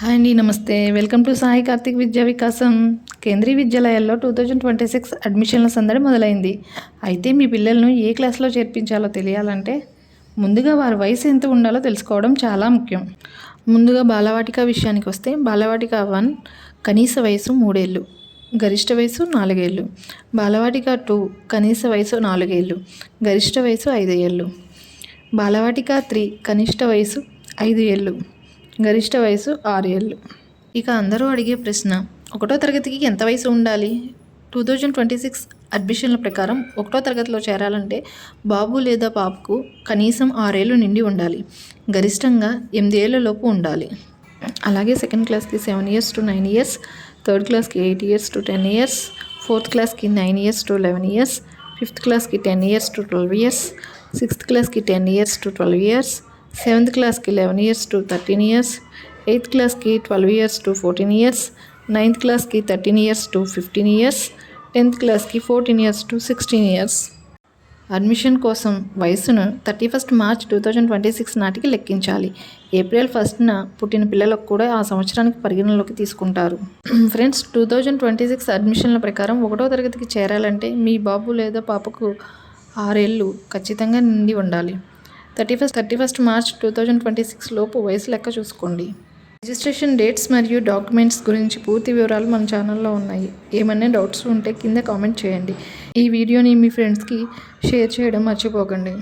Hi అండి, నమస్తే. Welcome to Sai Karthik విద్యా వికాసం. కేంద్రీయ విద్యాలయాల్లో 2026 అడ్మిషన్ల సందడి మొదలైంది. అయితే మీ పిల్లలను ఏ క్లాస్లో చేర్పించాలో తెలియాలంటే ముందుగా వారి వయసు ఎంత ఉండాలో తెలుసుకోవడం చాలా ముఖ్యం. ముందుగా బాలవాటిక విషయానికి వస్తే బాలవాటిక 1 కనీస వయసు 3 ఏళ్ళు, గరిష్ట వయసు 4 ఏళ్ళు. బాలవాటిక 2 కనీస వయసు 4 ఏళ్ళు, గరిష్ట వయసు 5 ఏళ్ళు. బాలవాటిక 3 కనిష్ట వయసు 5 ఏళ్ళు, గరిష్ట వయసు 6 ఏళ్ళు. ఇక అందరూ అడిగే ప్రశ్న, 1వ తరగతికి ఎంత వయసు ఉండాలి? 2026 అడ్మిషన్ల ప్రకారం 1వ తరగతిలో చేరాలంటే బాబు లేదా పాపకు కనీసం 6 ఏళ్ళు నిండి ఉండాలి. గరిష్టంగా 8 ఏళ్లలోపు ఉండాలి. అలాగే సెకండ్ క్లాస్కి 7 years to 9 years, థర్డ్ క్లాస్కి 8 years to 10 years, ఫోర్త్ క్లాస్కి 9 years to 11 years, ఫిఫ్త్ క్లాస్కి 10 years to 12 years, సిక్స్త్ క్లాస్కి 10 years to 12 years, సెవెంత్ క్లాస్కి 11 years to 13 years, ఎయిత్ క్లాస్కి 12 years to 14 years, నైన్త్ క్లాస్కి 13 years to 15 years, 10th క్లాస్కి 14 years to 16 years. Admission కోసం వయసును 31st March 2026 నాటికి లెక్కించాలి. April 1st పుట్టిన పిల్లలకు కూడా ఆ సంవత్సరానికి పరిగణలోకి తీసుకుంటారు. ఫ్రెండ్స్, 2026 అడ్మిషన్ల ప్రకారం 1వ తరగతికి చేరాలంటే మీ బాబు లేదా పాపకు 6 ఏళ్ళు ఖచ్చితంగా నిండి ఉండాలి. 31st March 2026 లోపు వయసు లెక్క చూసుకోండి. రిజిస్ట్రేషన్ డేట్స్ మరియు డాక్యుమెంట్స్ గురించి పూర్తి వివరాలు మన ఛానల్లో ఉన్నాయి. ఏమైనా డౌట్స్ ఉంటే కింద కామెంట్ చేయండి. ఈ వీడియోని మీ ఫ్రెండ్స్కి షేర్ చేయడం మర్చిపోకండి.